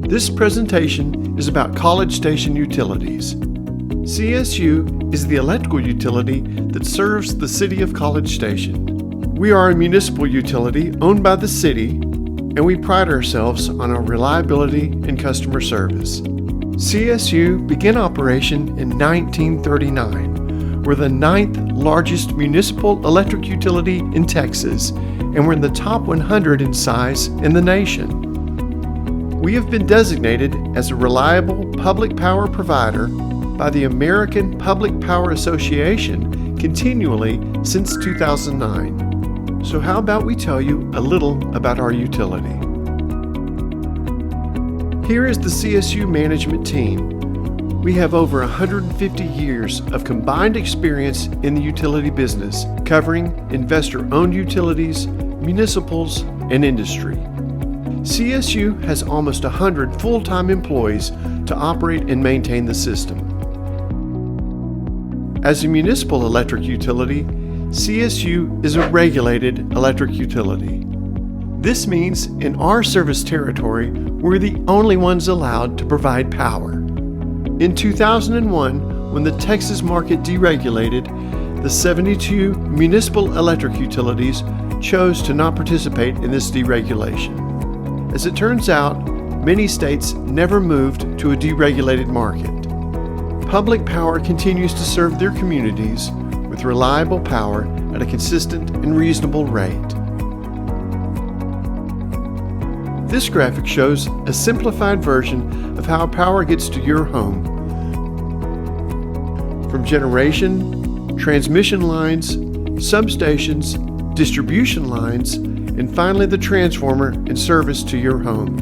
This presentation is about College Station Utilities. CSU is the electrical utility that serves the city of College Station. We are a municipal utility owned by the city, and we pride ourselves on our reliability and customer service. CSU began operation in 1939. We're the 9th largest municipal electric utility in Texas, and we're in the top 100 in size in the nation. We have been designated as a reliable public power provider by the American Public Power Association continually since 2009. So how about we tell you a little about our utility? Here is the CSU management team. We have over 150 years of combined experience in the utility business, covering investor-owned utilities, municipals, and industry. CSU has almost 100 full-time employees to operate and maintain the system. As a municipal electric utility, CSU is a regulated electric utility. This means in our service territory, we're the only ones allowed to provide power. In 2001, when the Texas market deregulated, the 72 municipal electric utilities chose to not participate in this deregulation. As it turns out, many states never moved to a deregulated market. Public power continues to serve their communities with reliable power at a consistent and reasonable rate. This graphic shows a simplified version of how power gets to your home. From generation, transmission lines, substations, distribution lines, and finally the transformer and service to your home.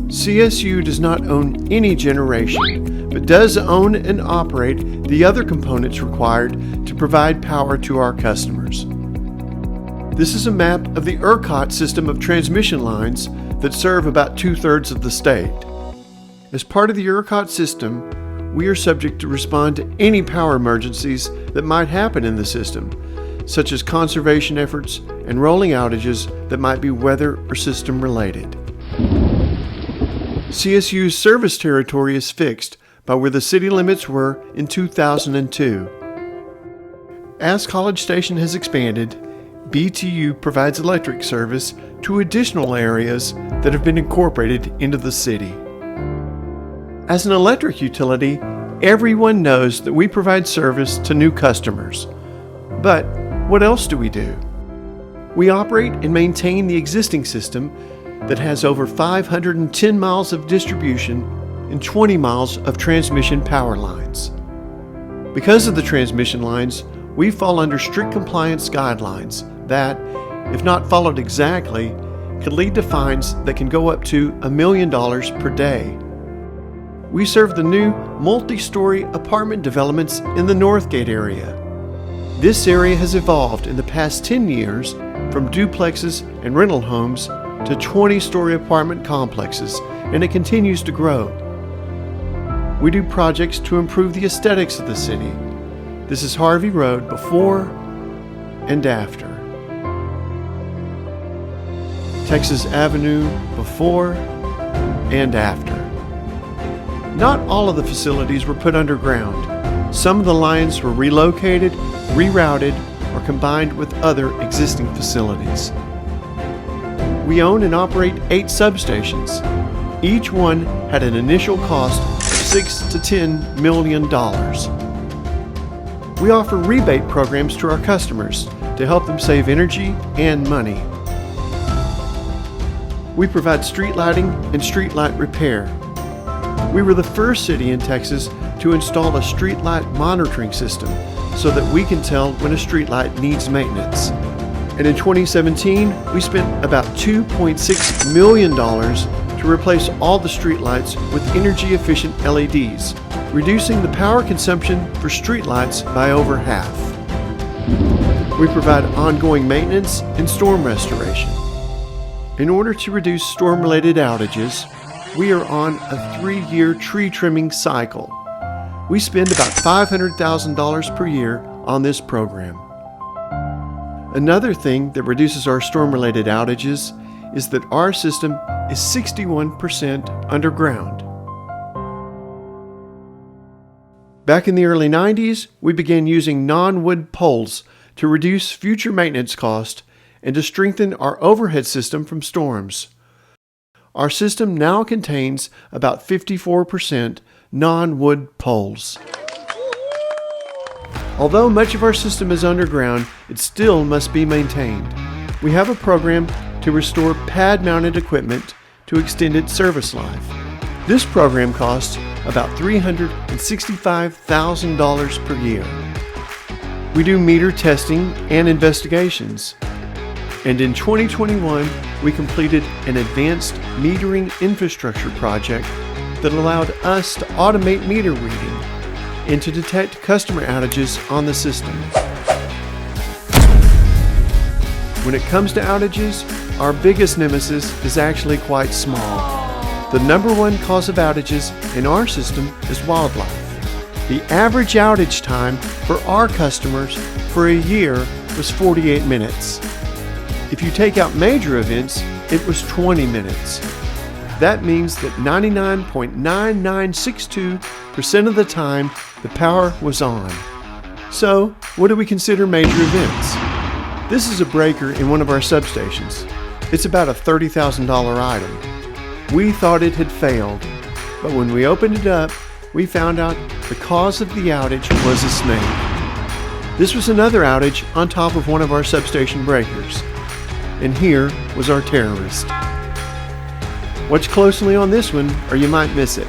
CSU does not own any generation, but does own and operate the other components required to provide power to our customers. This is a map of the ERCOT system of transmission lines that serve about 2/3 of the state. As part of the ERCOT system, we are subject to respond to any power emergencies that might happen in the system, such as conservation efforts and rolling outages that might be weather or system related. CSU's service territory is fixed by where the city limits were in 2002. As College Station has expanded, BTU provides electric service to additional areas that have been incorporated into the city. As an electric utility, everyone knows that we provide service to new customers. But what else do we do? We operate and maintain the existing system that has over 510 miles of distribution and 20 miles of transmission power lines. Because of the transmission lines, we fall under strict compliance guidelines that, if not followed exactly, could lead to fines that can go up to $1 million per day. We serve the new multi-story apartment developments in the Northgate area. This area has evolved in the past 10 years from duplexes and rental homes to 20-story apartment complexes, and it continues to grow. We do projects to improve the aesthetics of the city. This is Harvey Road before and after. Texas Avenue before and after. Not all of the facilities were put underground. Some of the lines were relocated, rerouted, or combined with other existing facilities. We own and operate 8 substations. Each one had an initial cost of $6 to $10 million. We offer rebate programs to our customers to help them save energy and money. We provide street lighting and street light repair. We were the first city in Texas to install a street light monitoring system so that we can tell when a street light needs maintenance. And in 2017, we spent about $2.6 million to replace all the street lights with energy-efficient LEDs, reducing the power consumption for street lights by over half. We provide ongoing maintenance and storm restoration. In order to reduce storm-related outages, we are on a 3-year tree trimming cycle. We spend about $500,000 per year on this program. Another thing that reduces our storm-related outages is that our system is 61% underground. Back in the early 90s, we began using non-wood poles to reduce future maintenance costs and to strengthen our overhead system from storms. Our system now contains about 54% non-wood poles. Although much of our system is underground, it still must be maintained. We have a program to restore pad-mounted equipment to extend its service life. This program costs about $365,000 per year. We do meter testing and investigations. And in 2021, we completed an advanced metering infrastructure project that allowed us to automate meter reading and to detect customer outages on the system. When it comes to outages, our biggest nemesis is actually quite small. The number one cause of outages in our system is wildlife. The average outage time for our customers for a year was 48 minutes. If you take out major events, it was 20 minutes. That means that 99.9962% of the time the power was on. So, what do we consider major events? This is a breaker in one of our substations. It's about a $30,000 item. We thought it had failed, but when we opened it up, we found out the cause of the outage was a snake. This was another outage on top of one of our substation breakers. And here was our terrorist. Watch closely on this one or you might miss it.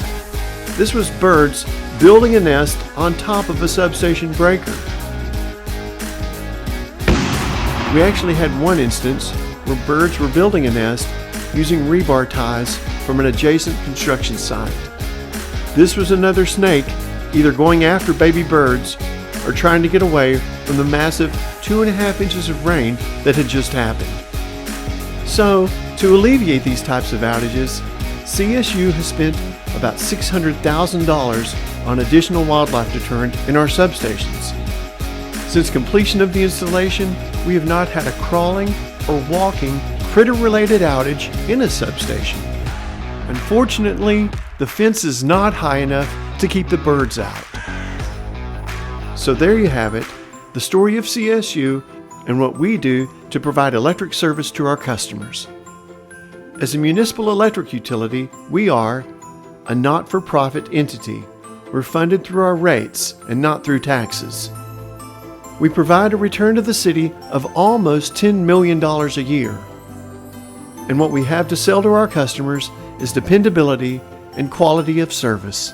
This was birds building a nest on top of a substation breaker. We actually had one instance where birds were building a nest using rebar ties from an adjacent construction site. This was another snake either going after baby birds or trying to get away from the massive 2.5 inches of rain that had just happened. So, to alleviate these types of outages, CSU has spent about $600,000 on additional wildlife deterrent in our substations. Since completion of the installation, we have not had a crawling or walking critter-related outage in a substation. Unfortunately, the fence is not high enough to keep the birds out. So there you have it, the story of CSU and what we do to provide electric service to our customers. As a municipal electric utility, we are a not-for-profit entity. We're funded through our rates and not through taxes. We provide a return to the city of almost $10 million a year. And what we have to sell to our customers is dependability and quality of service.